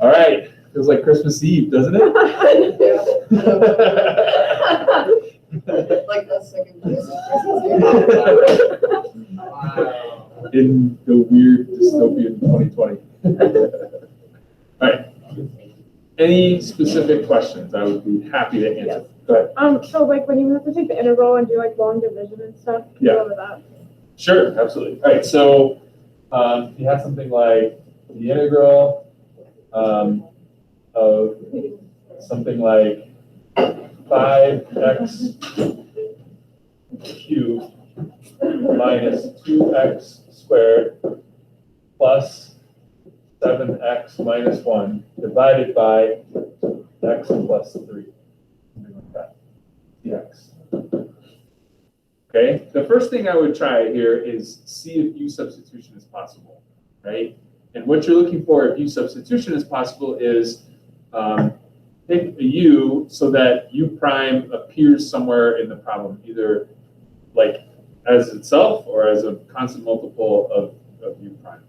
All right. Feels like Christmas Eve, doesn't it? Like the second place. In the weird dystopian 2020. All right. Any specific questions? I would be happy to answer. Yes. Go ahead. So like when you have to take the integral and do like long division and stuff, can you go over that? Sure, absolutely. All right, so you have something like the integral of something like 5x cubed minus 2x squared plus 7x minus 1 divided by x plus 3. Something like that. dx. Okay, the first thing I would try here is see if u substitution is possible, right? And what you're looking for if u substitution is possible is pick a u so that u prime appears somewhere in the problem, either like as itself or as a constant multiple of u prime.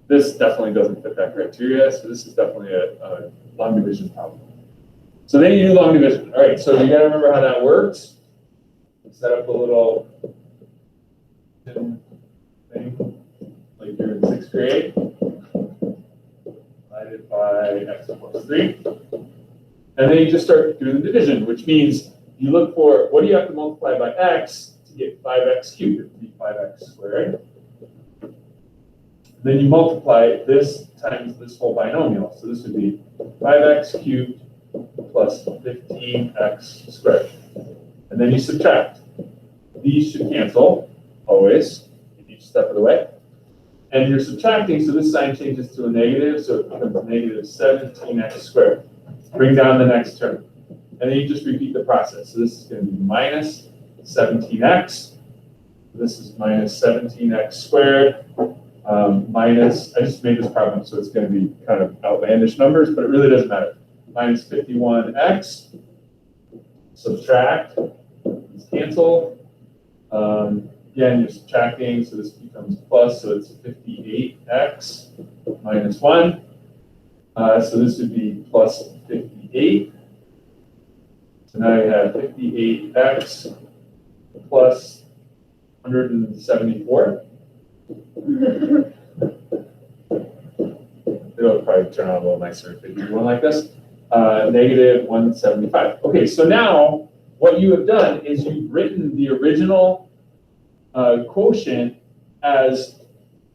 This definitely doesn't fit that criteria, so this is definitely a long division problem. So then you do long division. All right, so you gotta remember how that works. Set up a little thing like you're in 6th grade, divided by x plus 3. And then you just start doing the division, which means you look for what do you have to multiply by x to get 5x cubed? It would be 5x squared. Then you multiply this times this whole binomial. So this would be 5x cubed plus 15x squared. And then you subtract. These should cancel, always, in each step of the way. And you're subtracting, so this sign changes to a negative, so it becomes negative 17x squared. Bring down the next term. And then you just repeat the process. So this is going to be minus 17x. This is minus 17x squared. Minus, I just made this problem, so it's going to be kind of outlandish numbers, but it really doesn't matter. Minus 51x. Subtract. These cancel. Again, you're subtracting, so this becomes plus, so it's 58x minus 1. So this would be plus 58. So now you have 58x plus 174. It'll probably turn out a little nicer if they do one like this. Negative 175. Okay, so now what you have done is you've written the original quotient as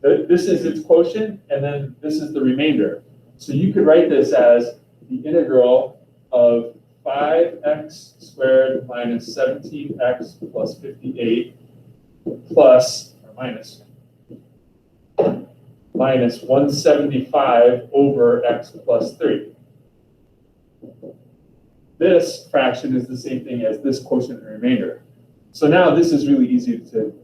this is its quotient, and then this is the remainder. So you could write this as the integral of 5x squared minus 17x plus 58 plus, or minus 175 over x plus 3. This fraction is the same thing as this quotient and remainder. So now this is really easy to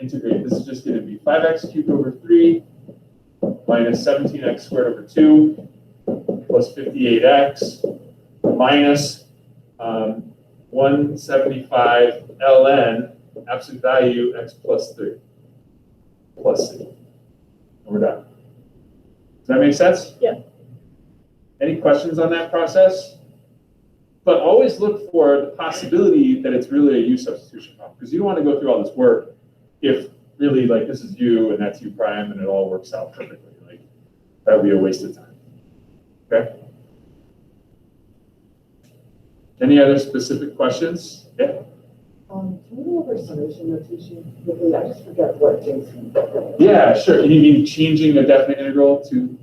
integrate. This is just going to be 5x cubed over 3 minus 17x squared over 2 plus 58x minus 175 ln absolute value x plus 3 plus c. And we're done. Does that make sense? Yeah. Any questions on that process? But always look for the possibility that it's really a u substitution problem, because you don't want to go through all this work if really like this is u and that's u prime and it all works out perfectly. Like that would be a waste of time. Okay. Any other specific questions? Yeah. Can we go over summation notation? Because I just forget what Jason. Yeah, sure. You mean changing a definite integral to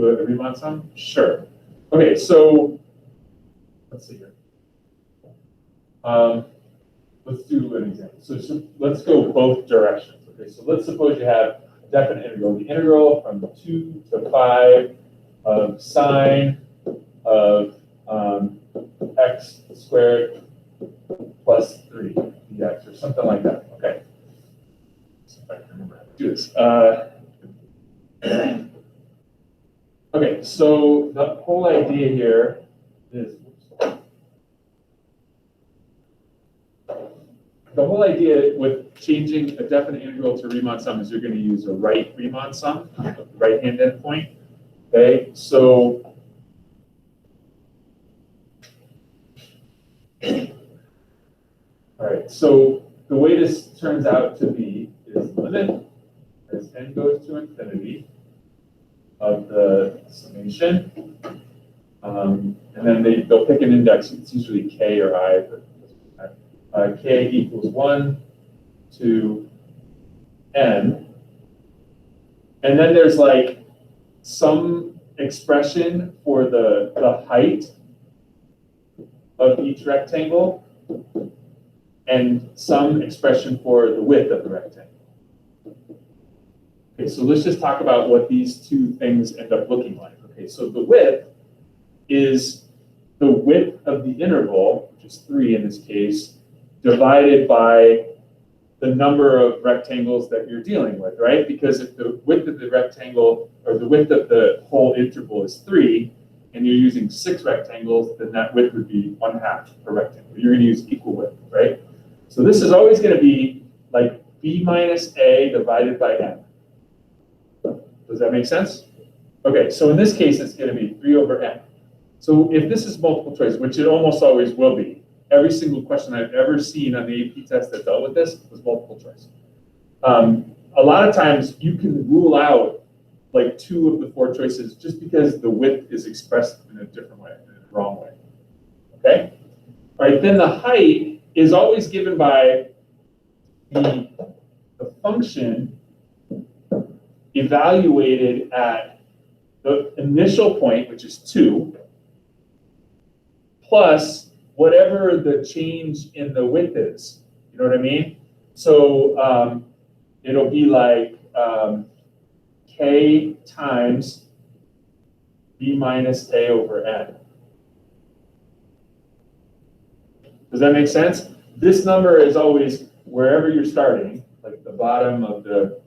a Riemann sum? Sure. Okay, so let's see here. Let's do an example. So let's go both directions. Okay, so let's suppose you have a definite integral. The integral from 2 to 5 of sine of x squared plus 3 dx or something like that. Okay. Let's see if I can remember how to do this. Okay, so the whole idea here is the whole idea with changing a definite integral to Riemann sum is you're going to use a right Riemann sum, right-hand endpoint. Okay, so all right, so the way this turns out to be is limit as n goes to infinity of the summation. And then they'll pick an index, it's usually k or I, but k equals 1 to n. And then there's like some expression for the height of each rectangle and some expression for the width of the rectangle. Okay, so let's just talk about what these two things end up looking like. Okay, so the width is the width of the interval, which is 3 in this case, divided by the number of rectangles that you're dealing with, right? Because if the width of the rectangle, or the width of the whole interval is 3, and you're using 6 rectangles, then that width would be 1/2 per rectangle. You're going to use equal width, right? So this is always going to be like b minus a divided by n. Does that make sense? Okay, so in this case, it's going to be 3 over n. So if this is multiple choice, which it almost always will be, every single question I've ever seen on the AP test that dealt with this was multiple choice. A lot of times you can rule out like 2 of the 4 choices just because the width is expressed in a different way, in a wrong way. Okay? All right, then the height is always given by the function evaluated at the initial point, which is 2, plus whatever the change in the width is. You know what I mean? So it'll be like k times b minus a over n. Does that make sense? This number is always wherever you're starting, like the bottom of the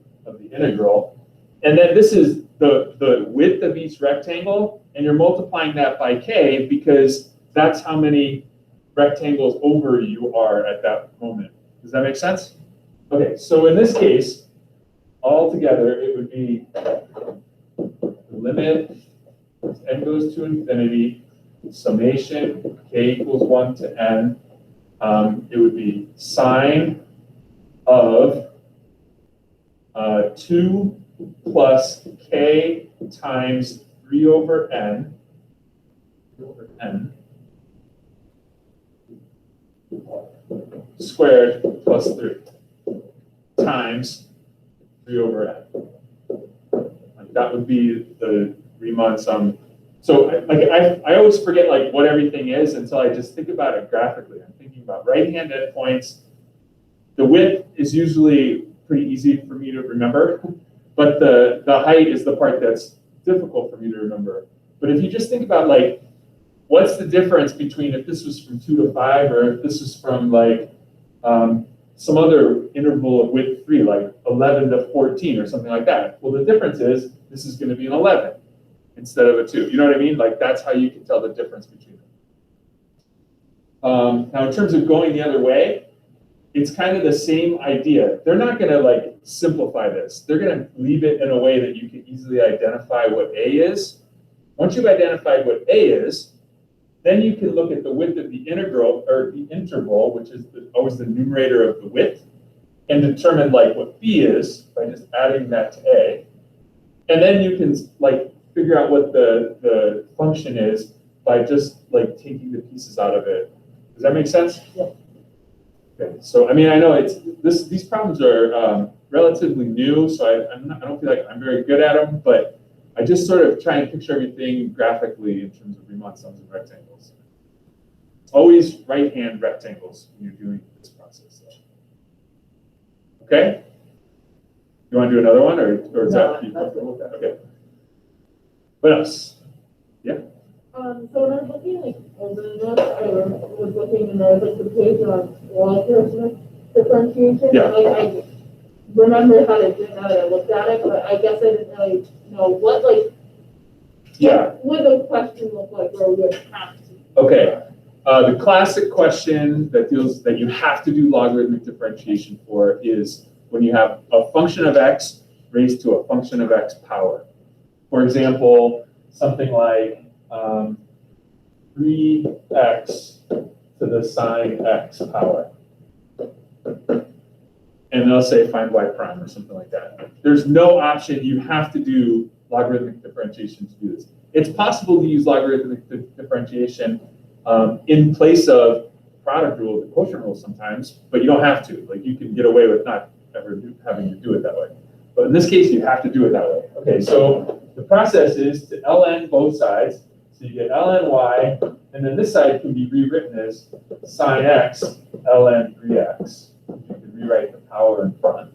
integral. And then this is the width of each rectangle, and you're multiplying that by k because that's how many rectangles over you are at that moment. Does that make sense? Okay, so in this case, altogether, it would be the limit as n goes to infinity, summation k equals 1 to n. It would be sine of 2 plus k times 3 over n, squared plus 3 times 3 over n. Like that would be the Riemann sum. So like I always forget like what everything is until I just think about it graphically. I'm thinking about right-hand endpoints. The width is usually pretty easy for me to remember, but the height is the part that's difficult for me to remember. But if you just think about like, what's the difference between if this was from 2 to 5 or if this is from like some other interval of width 3, like 11 to 14 or something like that? Well, the difference is this is going to be an 11 instead of a 2. You know what I mean? Like that's how you can tell the difference between them. Now, in terms of going the other way, it's kind of the same idea. They're not going to like simplify this. They're going to leave it in a way that you can easily identify what A is. Once you've identified what A is, then you can look at the width of the integral or the interval, which is always the numerator of the width, and determine like what B is by just adding that to A. And then you can like figure out what the function is by just like taking the pieces out of it. Does that make sense? Yeah. Okay. So I mean, I know these problems are relatively new, so I don't feel like I'm very good at them, but I just sort of try and picture everything graphically in terms of Riemann sums and rectangles. Always right-hand rectangles when you're doing this process. Okay? You want to do another one, or is No, that you that's comfortable with that? Okay. What else? Yeah? So when I was looking like over this, I was looking and there was like the page on Walter's differentiation. Yeah. Like I remember how to do that, I looked at it, but I guess I didn't really know what like Yeah. what the question looked like where we would have to. Okay. The classic question that you have to do logarithmic differentiation for is when you have a function of x raised to a function of x power. For example, something like 3x to the sine x power. And they'll say find y prime or something like that. There's no option. You have to do logarithmic differentiation to do this. It's possible to use logarithmic differentiation in place of product rule, the quotient rule sometimes, but you don't have to. Like you can get away with not ever having to do it that way. But in this case, you have to do it that way. Okay, so the process is to ln both sides. So you get ln y, and then this side can be rewritten as sine x ln 3x. You can rewrite the power in front.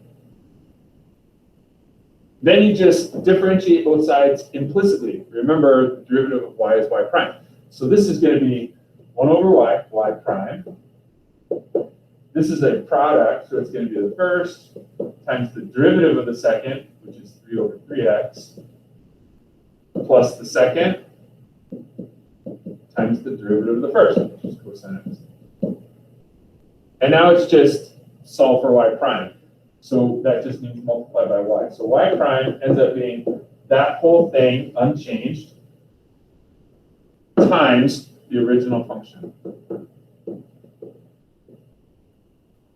Then you just differentiate both sides implicitly. Remember, the derivative of y is y prime. So this is going to be 1 over y, y prime. This is a product, so it's going to be the first times the derivative of the second, which is 3 over 3x, plus the second times the derivative of the first, which is cosine x. And now it's just solve for y prime. So that just means multiply by y. So y prime ends up being that whole thing unchanged times the original function.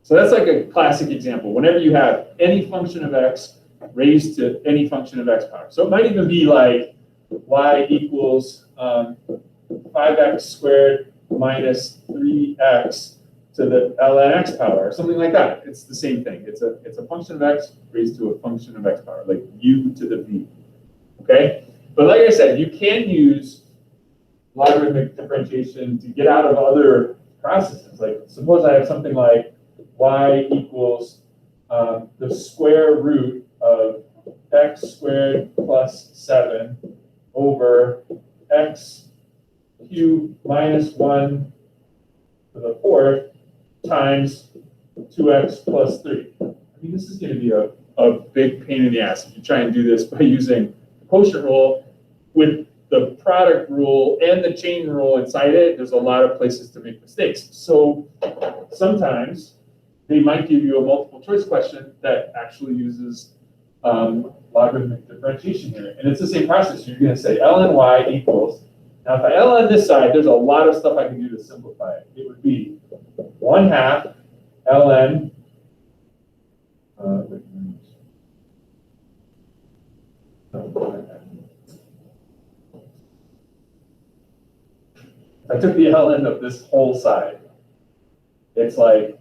So that's like a classic example. Whenever you have any function of x raised to any function of x power. So it might even be like y equals 5x squared minus 3x to the ln x power, or something like that. It's the same thing. It's a function of x raised to a function of x power, like u to the v. Okay? But like I said, you can use logarithmic differentiation to get out of other processes. Like suppose I have something like y equals the square root of x squared plus 7 over x cubed minus 1 to the 4th times 2x plus 3. I mean, this is going to be a big pain in the ass if you try and do this by using the quotient rule with the product rule and the chain rule inside it. There's a lot of places to make mistakes. So sometimes they might give you a multiple choice question that actually uses logarithmic differentiation here. And it's the same process. You're going to say ln y equals, now if I ln this side, there's a lot of stuff I can do to simplify it. It would be 1/2 ln, I took the ln of this whole side. It's like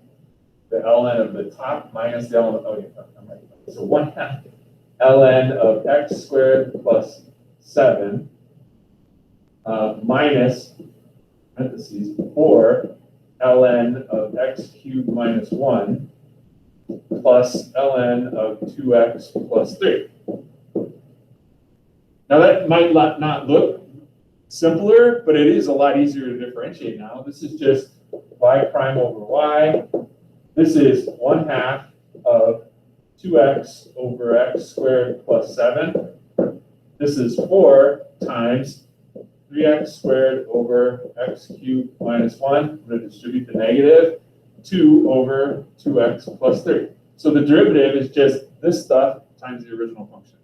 the ln of the top minus the ln of, oh yeah, I'm right. So 1/2 ln of x squared plus 7 minus, parentheses, 4 ln of x cubed minus 1 plus ln of 2x plus 3. Now that might not look simpler, but it is a lot easier to differentiate now. This is just y prime over y. This is 1/2 of 2x over x squared plus 7. This is 4 times 3x squared over x cubed minus 1. I'm going to distribute the negative. 2 over 2x plus 3. So the derivative is just this stuff times the original function.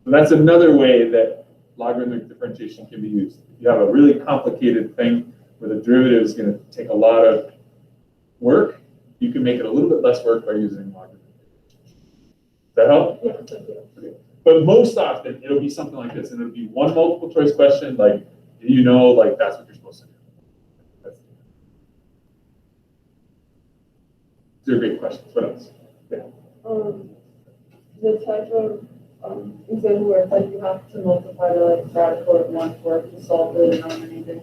So that's another way that logarithmic differentiation can be used. If you have a really complicated thing where the derivative is going to take a lot of work, you can make it a little bit less work by using logarithmic differentiation. Does that help? Yeah, thank you. Okay. But most often, it'll be something like this, and it'll be one multiple choice question, like, do you know, like, that's what you're supposed to do. They're great questions. What else? Yeah. The type of example where it's like you have to multiply the like radical of 1/4 to solve the denominator.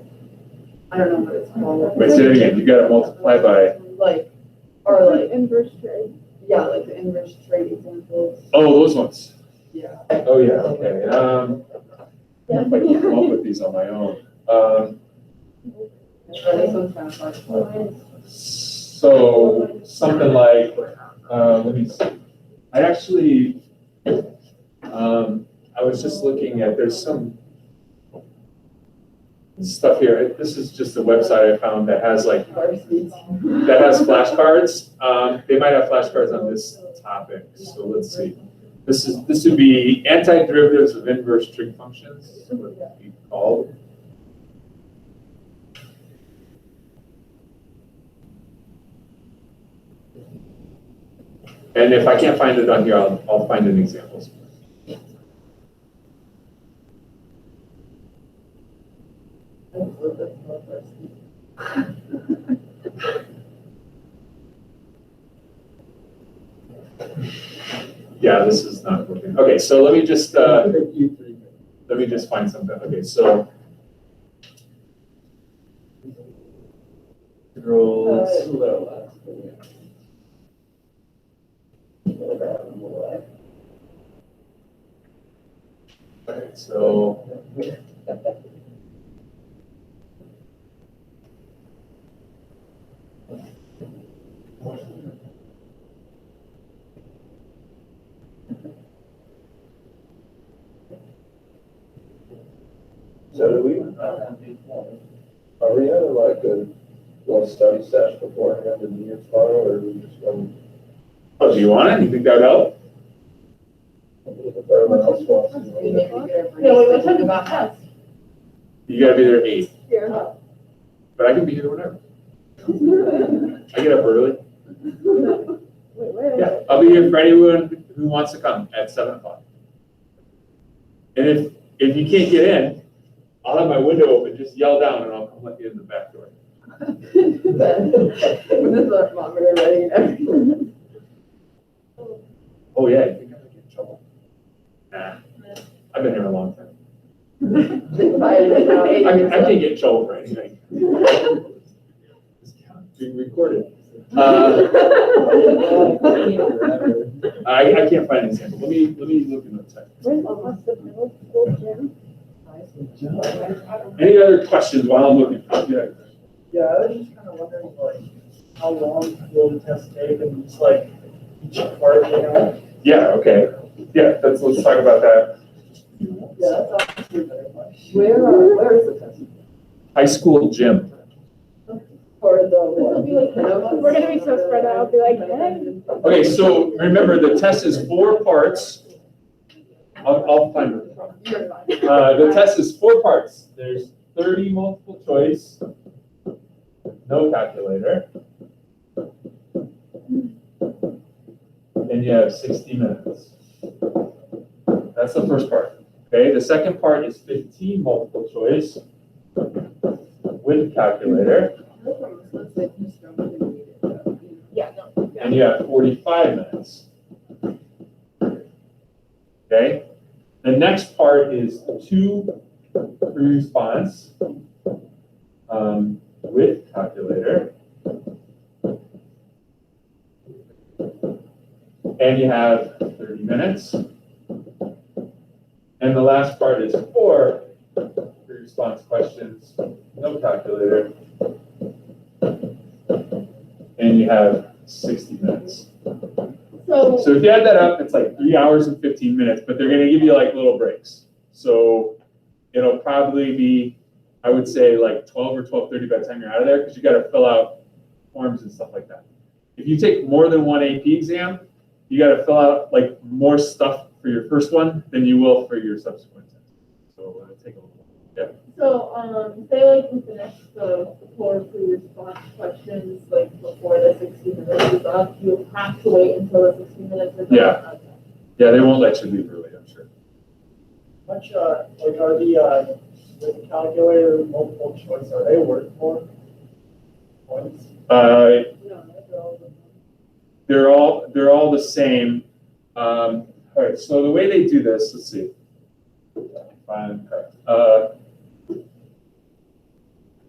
I don't know what it's called. Wait, say it again. You got to multiply by. Like, or like, Inverse trade. yeah, like the inverse trade examples. Oh, those ones. Yeah. Oh, yeah. Okay. Yeah. If I can come up with these on my own. This one's kind of hard. So something like, let me see. I actually, I was just looking at, there's some, stuff here. This is just a website I found that has like, Car seats. that has flashcards. They might have flashcards on this topic, so let's see. This would be antiderivatives of inverse trig functions, is what it would be called. And if I can't find it on here, I'll find an example. Yeah, this is not working. Okay, so let me just find something. Okay, so alright, so So do we, are we having like a little study session beforehand in the year tomorrow, or are we just going, oh, do you want it? You think that would help? if everyone else wants to? No, we were talking about us. You gotta be there at 8, Yeah. but I can be here whenever. I get up early. Wait, where is Yeah, it? I'll be here for anyone who wants to come at 7 o'clock. And if you can't get in, I'll have my window open, just yell down and I'll come let you in the back door. With the thermometer ready and everything. Oh, yeah, you think I might get in trouble? Nah, I've been here a long time. I can't get in trouble for anything. Being recorded. I can't find an example. Let me look in the text. Where's the middle school gym? Any other questions while I'm looking? Yeah. Yeah, I was just kind of wondering, like, how long will the test take, and just like each part, you know? Yeah, okay. Yeah, let's talk about that. Yeah, that's obviously a better question. Where is the test? High school gym. For the This'll be like, We're gonna be so spread out, I'll be like, hey. Okay, so remember, the test is 4 parts. I'll find it. You're fine. The test is 4 parts. There's 30 multiple choice, no calculator. And you have 60 minutes. That's the first part. Okay, the second part is 15 multiple choice with calculator, Yeah, no. and you have 45 minutes. Okay, the next part is 2 free response with calculator. And you have 30 minutes. And the last part is 4 free response questions, no calculator. And you have 60 minutes. So, So if you add that up, it's like 3 hours and 15 minutes, but they're gonna give you like little breaks. So it'll probably be, I would say like 12 or 12:30 by the time you're out of there, because you gotta fill out forms and stuff like that. If you take more than 1 AP exam, you gotta fill out like more stuff for your first one than you will for your subsequent test. So it'll take a little while. so, say like we finish the 4 free response questions, like before the 60 minutes is up, you have to wait until the 60 minutes is up? Yeah. Okay. Yeah, they won't let you leave early, I'm sure. Much, like, are the, with the calculator, multiple choice, are they worth more points? They're all the same. All right, so the way they do this, let's see. Fine, correct.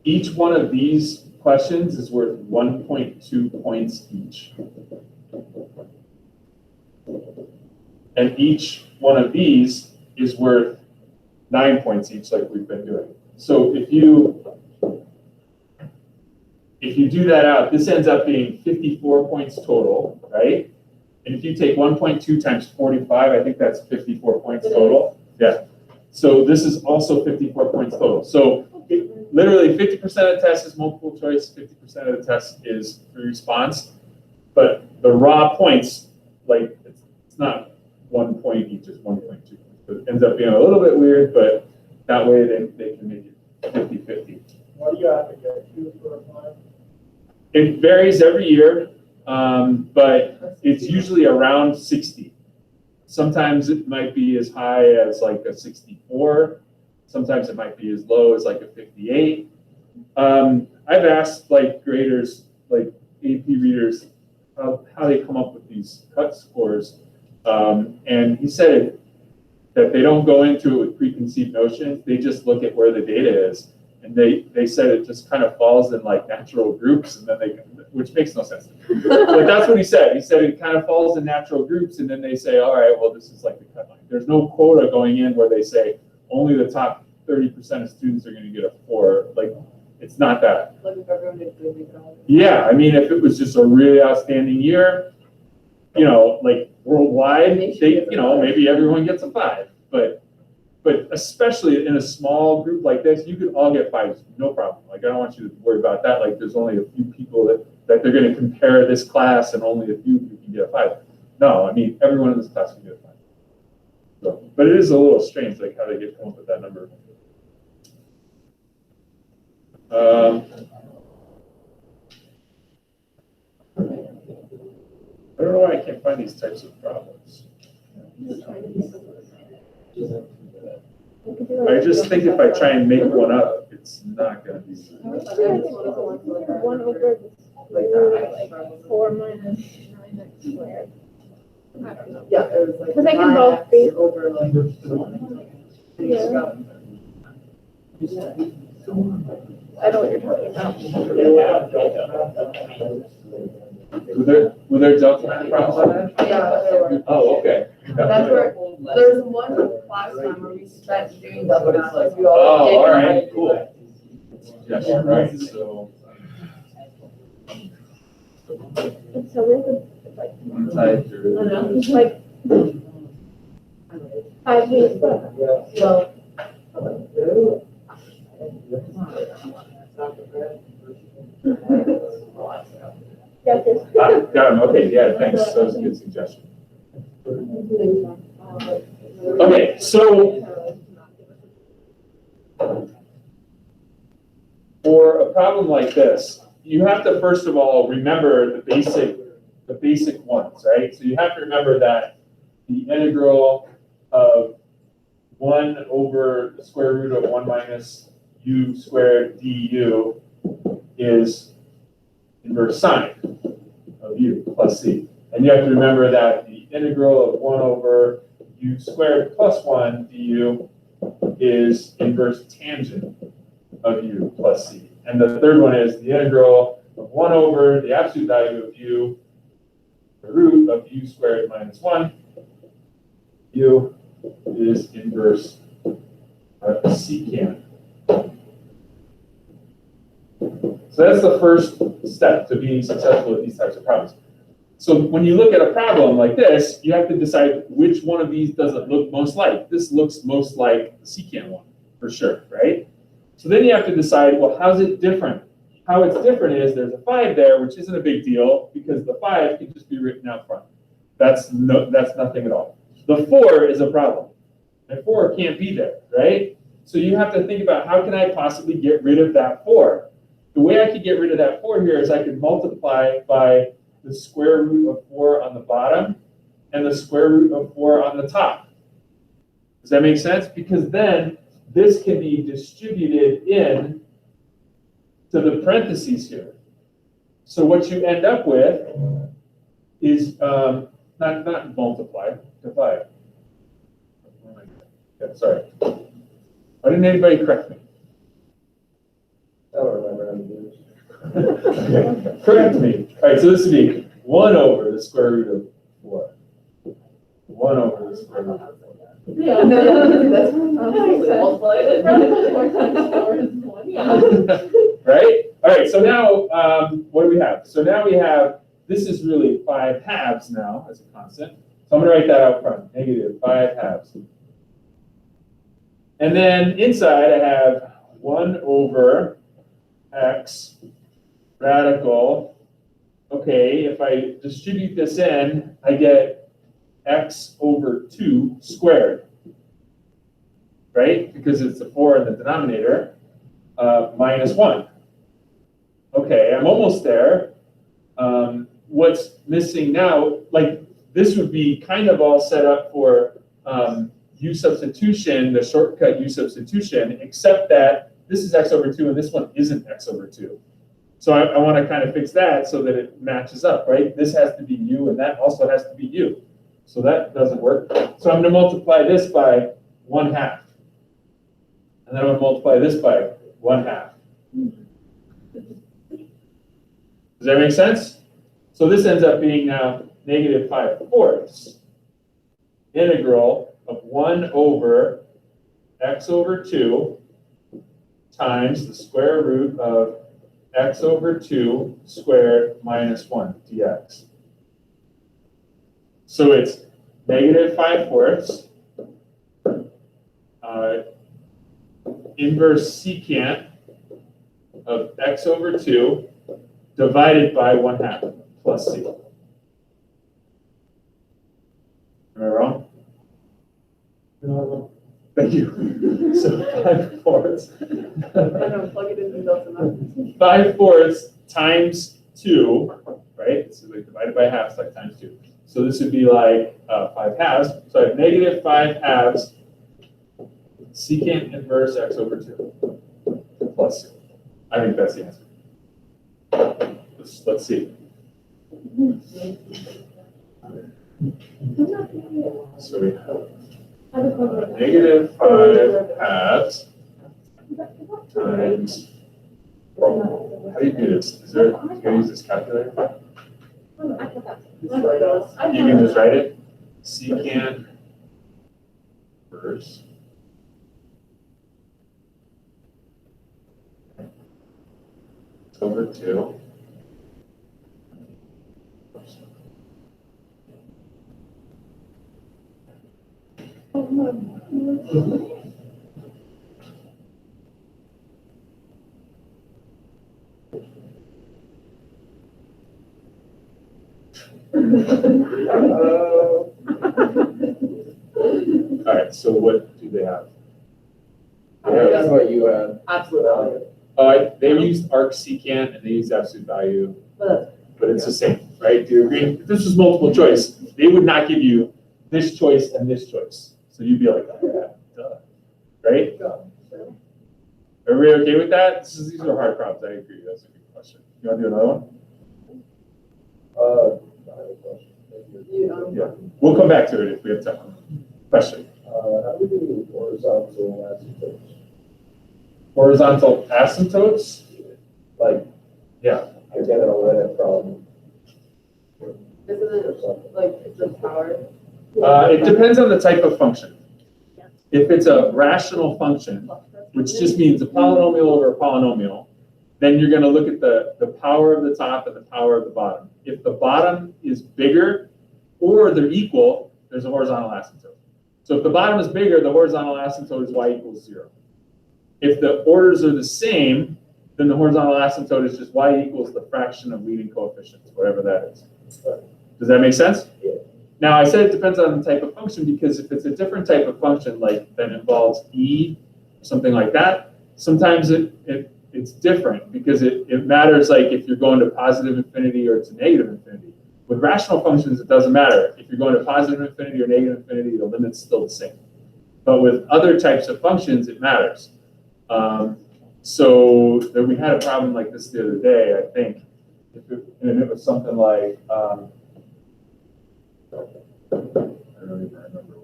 Each one of these questions is worth 1.2 points each. And each one of these is worth 9 points each, like we've been doing. So if you do that out, this ends up being 54 points total, right? And if you take 1.2 times 45, I think that's 54 points total. Yeah. So this is also 54 points total. So literally 50% of the test is multiple choice, 50% of the test is free response. But the raw points, like, it's not 1 point each, it's 1.2. It ends up being a little bit weird, but that way they can make it 50-50. What do you have to get to for a time? It varies every year, but it's usually around 60. Sometimes it might be as high as like a 64. Sometimes it might be as low as like a 58. I've asked like graders, like AP readers, how they come up with these cut scores. And he said that they don't go into it with preconceived notions. They just look at where the data is. And they said it just kind of falls in like natural groups, and then which makes no sense. But that's what he said. He said it kind of falls in natural groups, and then they say, all right, well, this is like the cut line. There's no quota going in where they say only the top 30% of students are going to get a 4. Like, it's not that. Like if everyone did good, we could all. Yeah, I mean, if it was just a really outstanding year, you know, like worldwide, maybe everyone gets a 5. But especially in a small group like this, you could all get 5s, no problem. Like, I don't want you to worry about that. Like, there's only a few people that they're going to compare this class, and only a few can get a 5. No, I mean, everyone in this class can get a 5. So, but it is a little strange, like, how they come up with that number. I don't know why I can't find these types of problems. I just think if I try and make one up, it's not going to be. One over the square root of like 4 minus 9x squared. I don't know. Yeah, it was like. 'Cause they can both be- Over like. Yeah. I know what you're talking about. Were there delta math problems on that? Yeah, there were. Oh, okay. That's where, there's one class time where we spent doing double math, like we all. Oh, all right, cool. Yes, right, so. It's so weird. It's like, One side I through. don't know, it's like 5 weeks. Well. Got this. Got him, okay, yeah, thanks, that was a good suggestion. Okay, so for a problem like this, you have to first of all remember the basic ones, right? So you have to remember that the integral of 1 over the square root of 1 minus u squared du is inverse sine of u plus c. And you have to remember that the integral of 1 over u squared plus 1 du is inverse tangent of u plus c. And the third one is the integral of 1 over the absolute value of u, the root of u squared minus 1, u is inverse secant. So that's the first step to being successful with these types of problems. So when you look at a problem like this, you have to decide which one of these does it look most like. This looks most like the secant one, for sure, right? So then you have to decide, well, how's it different? How it's different is there's a 5 there, which isn't a big deal, because the 5 can just be written out front. That's nothing at all. The 4 is a problem. And 4 can't be there, right? So you have to think about, how can I possibly get rid of that 4? The way I could get rid of that 4 here is I could multiply by the square root of 4 on the bottom and the square root of 4 on the top. Does that make sense? Because then this can be distributed in to the parentheses here. So what you end up with is not multiply, divide. Yeah, sorry. Why didn't anybody correct me? I don't remember how to do this. Okay, correct me. All right, so this would be 1 over the square root of 4. 1 over the square root of 4. Yeah, no, that's. Multiply it. Right? All right, so now what do we have? So now we have, this is really 5 halves now as a constant. So I'm going to write that out front, negative 5 halves. And then inside I have 1 over x radical. Okay, if I distribute this in, I get x over 2 squared, right? Because it's a 4 in the denominator, minus 1. Okay, I'm almost there. What's missing now, like this would be kind of all set up for u substitution, the shortcut u substitution, except that this is x over 2 and this one isn't x over 2. So I want to kind of fix that so that it matches up, right? This has to be u and that also has to be u. So that doesn't work. So I'm going to multiply this by 1/2. And then I'm going to multiply this by 1/2. Does that make sense? So this ends up being now negative 5/4 integral of 1 over x over 2 times the square root of x over 2 squared minus 1 dx. So it's negative 5/4 inverse secant of x over 2 divided by 1/2 plus c. Am I wrong? No, Thank you. So 5/4. I don't plug it into Delta 5/4 times 2, right? So like divided by half is like times 2. So this would be like 5/2. So I have negative 5/2 secant inverse x over 2 plus c. I think that's the answer. Let's see. So we have negative 5/2 times, how do you do this? Is there, can you use this calculator? You can just write it. Secant inverse. Over 2. All right, so what do they have? That's what you had. Absolute value. They used arc secant and they used absolute value, But but it's the same, right? Do you agree? If this was multiple choice, they would not give you this choice and this choice. So you'd be like, oh, yeah, duh, right? Are we okay with that? These are hard problems. I agree. That's a good question. You want to do another one? I have a question. Yeah. We'll come back to it if we have time. Question. How do we do horizontal asymptotes? Horizontal asymptotes? Like, Yeah. I get an limit problem Isn't or it something. like it's a power? It depends on the type of function. If it's a rational function, which just means a polynomial over a polynomial, then you're going to look at the power of the top and the power of the bottom. If the bottom is bigger or they're equal, there's a horizontal asymptote. So if the bottom is bigger, the horizontal asymptote is y equals 0. If the orders are the same, then the horizontal asymptote is just y equals the fraction of leading coefficients, whatever that is. Does that make sense? Yeah. Now, I said it depends on the type of function because if it's a different type of function, like that involves e, something like that, sometimes it's different because it matters like if you're going to positive infinity or to negative infinity. With rational functions, it doesn't matter. If you're going to positive infinity or negative infinity, the limit's still the same. But with other types of functions, it matters. So we had a problem like this the other day, I think, and it was something like, I don't even remember.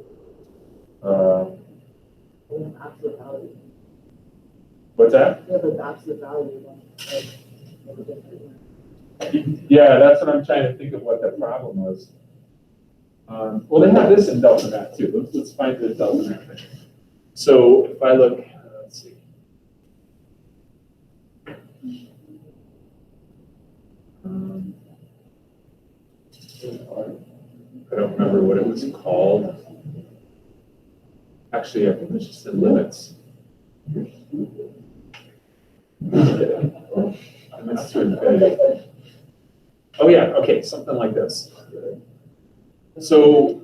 absolute value. What's that? Yeah, but absolute value. Yeah, that's what I'm trying to think of what that problem was. Well, they have this in Delta Math too. Let's find the Delta Math thing. So if I look, let's see. I don't remember what it was called. Actually, I think it's just in limits. Just kidding. Limits to infinity. Oh yeah, okay, something like this. So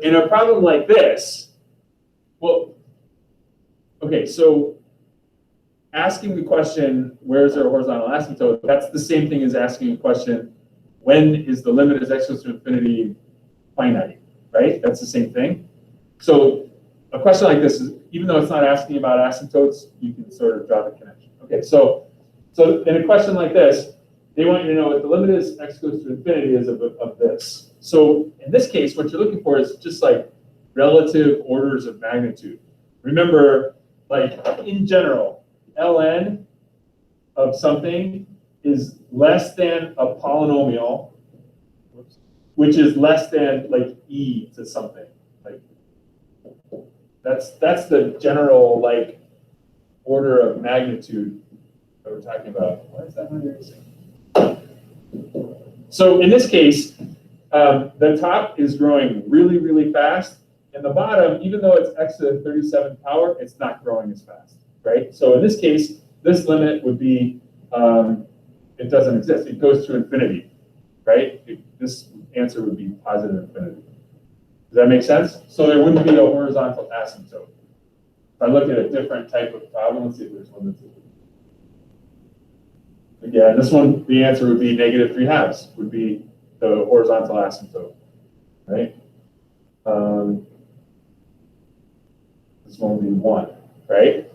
in a problem like this, well, okay, so asking the question, where's there a horizontal asymptote, that's the same thing as asking a question, when is the limit as x goes to infinity finite, right? That's the same thing. So a question like this is, even though it's not asking about asymptotes, you can sort of draw the connection. Okay, so in a question like this, they want you to know what the limit is x goes to infinity is of this. So in this case, what you're looking for is just like relative orders of magnitude. Remember, like in general, ln of something is less than a polynomial, which is less than like e to something. Like that's the general like order of magnitude that we're talking about. Why is that not erasing? So in this case, the top is growing really, really fast, and the bottom, even though it's x to the 37th power, it's not growing as fast, right? So in this case, this limit would be, it doesn't exist. It goes to infinity, right? This answer would be positive infinity. Does that make sense? So there wouldn't be a horizontal asymptote. If I look at a different type of problem, let's see if there's one that's. Yeah, this one, the answer would be -3/2, would be the horizontal asymptote, right? This one would be 1, right?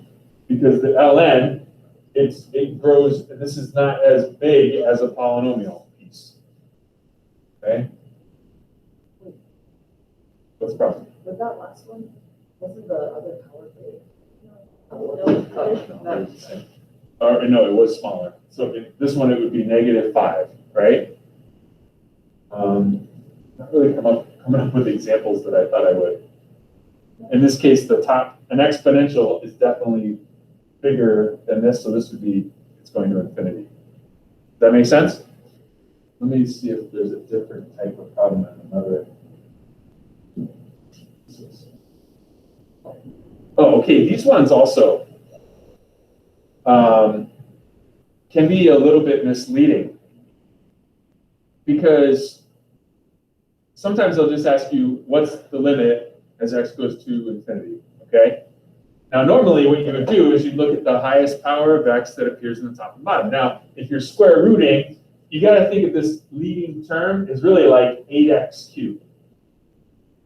Because the ln, it grows, and this is not as big as a polynomial piece, okay? What's the problem? With that last one, wasn't the other power big? Or no, it was smaller. So this one, it would be -5, right? Not really coming up with examples that I thought I would. In this case, the top, an exponential is definitely bigger than this, so this would be, it's going to infinity. Does that make sense? Let me see if there's a different type of problem in another. Oh, okay, these ones also can be a little bit misleading because sometimes they'll just ask you, what's the limit as x goes to infinity, okay? Now, normally what you would do is you'd look at the highest power of x that appears in the top and bottom. Now, if you're square rooting, you got to think of this leading term as really like 8x cubed.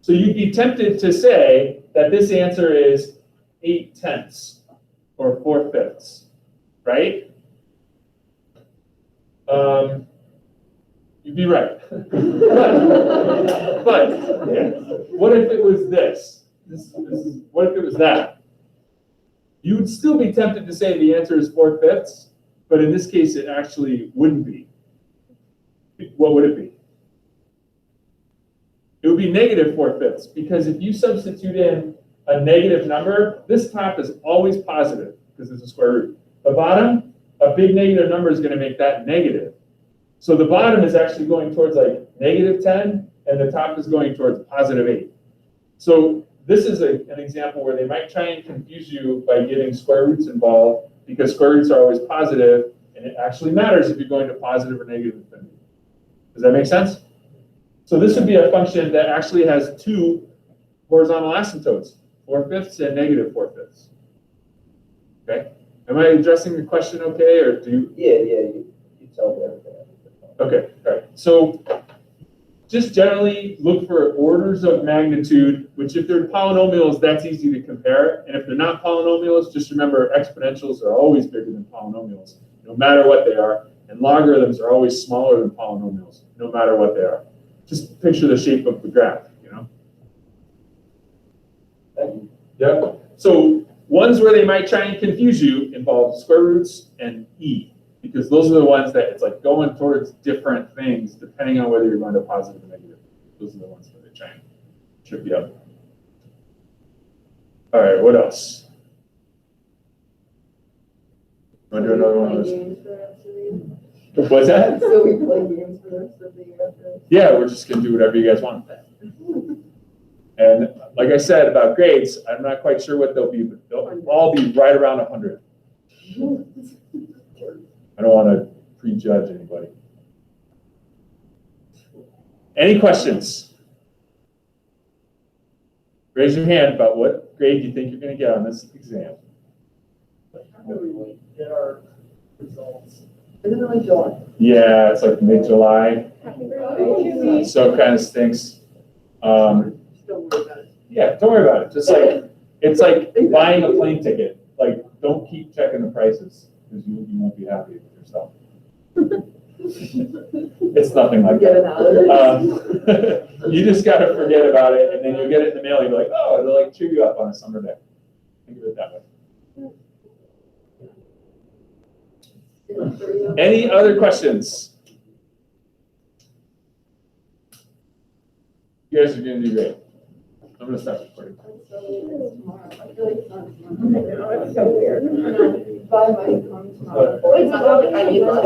So you'd be tempted to say that this answer is 8/10 or 4/5, right? You'd be right. but yeah, what if it was this? What if it was that? You would still be tempted to say the answer is 4/5, but in this case, it actually wouldn't be. What would it be? It would be -4/5, because if you substitute in a negative number, this top is always positive because it's a square root. The bottom, a big negative number is going to make that negative. So the bottom is actually going towards like -10, and the top is going towards +8. So this is an example where they might try and confuse you by getting square roots involved, because square roots are always positive, and it actually matters if you're going to positive or negative infinity. Does that make sense? So this would be a function that actually has two horizontal asymptotes, 4/5 and -4/5. Okay? Am I addressing the question okay, or do you? Yeah, you tell me everything. Okay, all right. So just generally look for orders of magnitude, which if they're polynomials, that's easy to compare. And if they're not polynomials, just remember exponentials are always bigger than polynomials, no matter what they are. And logarithms are always smaller than polynomials, no matter what they are. Just picture the shape of the graph, you know? Thank you. Yeah. So ones where they might try and confuse you involve square roots and e, because those are the ones that it's like going towards different things depending on whether you're going to positive or negative. Those are the ones where they try and trip you up. All right, what else? Want to do another one of those? What's that? So we play games for the rest of the year. Yeah, we're just gonna do whatever you guys want. And like I said about grades, I'm not quite sure what they'll be, but they'll all be right around 100. I don't want to prejudge anybody. Any questions? Raise your hand about what grade you think you're going to get on this exam. How do we get our results? Isn't it like July? Yeah, it's like mid-July, Happy birthday. so it kind of stinks. Just don't worry about it. Yeah, don't worry about it. Just like, it's like buying a plane ticket. Like, don't keep checking the prices because you won't be happy with yourself. It's nothing like Get it that. out of it. You just gotta forget about it, and then you'll get it in the mail. You'll be like, oh, it'll like cheer you up on a summer day. Think of it that way. Any other questions? You guys are gonna do great. I'm gonna stop recording. I feel like it's not tomorrow. I know, it's so weird. Buy my phone tomorrow. Wait, it's not, I need that.